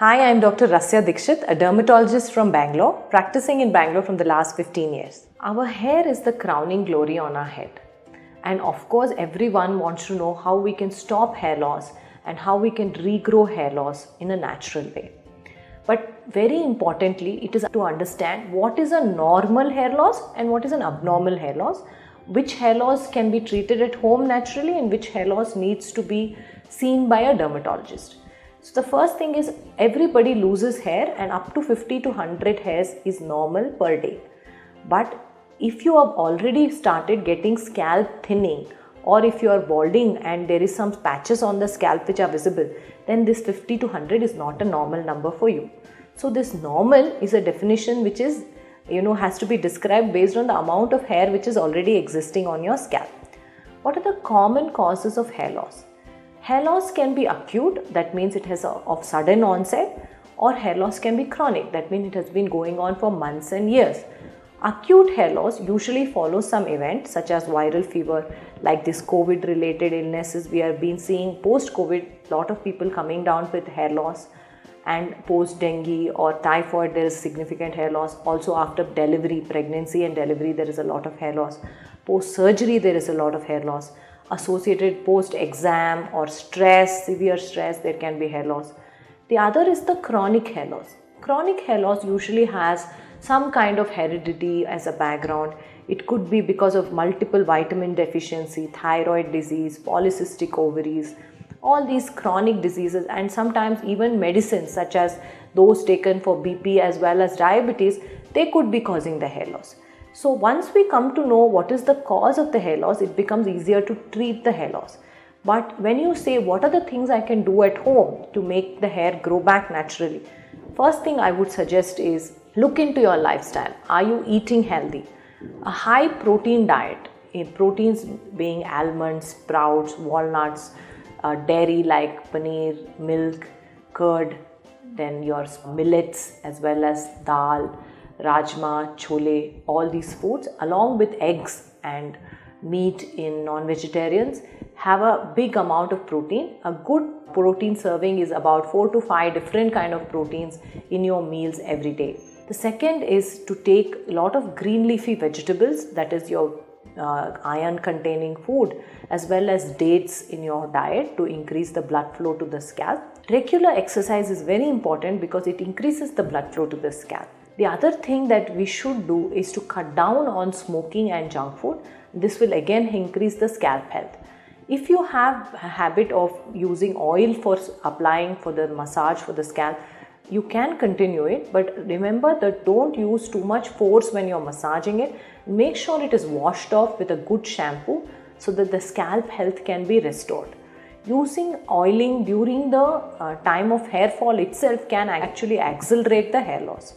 Hi, I'm Dr. Rasya Dikshit, a dermatologist from Bangalore, practicing in Bangalore from the last 15 years. Our hair is the crowning glory on our head. And of course, everyone wants to know how we can stop hair loss and how we can regrow hair loss in a natural way. But very importantly, it is to understand what is a normal hair loss and what is an abnormal hair loss, which hair loss can be treated at home naturally and which hair loss needs to be seen by a dermatologist. So the first thing is everybody loses hair and up to 50 to 100 hairs is normal per day. But if you have already started getting scalp thinning or if you are balding and there is some patches on the scalp which are visible, then this 50 to 100 is not a normal number for you. So this normal is a definition which is, has to be described based on the amount of hair which is already existing on your scalp. What are the common causes of hair loss? Hair loss can be acute, that means it has of sudden onset, or hair loss can be chronic, that means it has been going on for months and years. Acute hair loss usually follows some event such as viral fever, like this COVID related illnesses. We have been seeing post-COVID, lot of people coming down with hair loss, and post-dengue or typhoid there is significant hair loss. Also after delivery, pregnancy and delivery there is a lot of hair loss. Post-surgery there is a lot of hair loss. Associated post-exam or stress, severe stress, there can be hair loss. The other is the chronic hair loss. Chronic hair loss usually has some kind of heredity as a background. It could be because of multiple vitamin deficiency, thyroid disease, polycystic ovaries, all these chronic diseases, and sometimes even medicines such as those taken for BP as well as diabetes, they could be causing the hair loss. So once we come to know what is the cause of the hair loss, it becomes easier to treat the hair loss. But when you say what are the things I can do at home to make the hair grow back naturally, first thing I would suggest is look into your lifestyle. Are you eating healthy? A high protein diet, proteins being almonds, sprouts, walnuts, dairy like paneer, milk, curd, then your millets as well as dal, rajma, chole, all these foods along with eggs and meat in non-vegetarians have a big amount of protein. A good protein serving is about 4 to 5 different kind of proteins in your meals every day. The second is to take a lot of green leafy vegetables, that is your iron containing food, as well as dates in your diet to increase the blood flow to the scalp. Regular exercise is very important because it increases the blood flow to the scalp. The other thing that we should do is to cut down on smoking and junk food. This will again increase the scalp health. If you have a habit of using oil for applying for the massage for the scalp, you can continue it, but remember that don't use too much force when you're massaging it. Make sure it is washed off with a good shampoo so that the scalp health can be restored. Using oiling during the time of hair fall itself can actually accelerate the hair loss.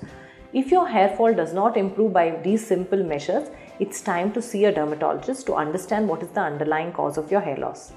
If your hair fall does not improve by these simple measures, it's time to see a dermatologist to understand what is the underlying cause of your hair loss.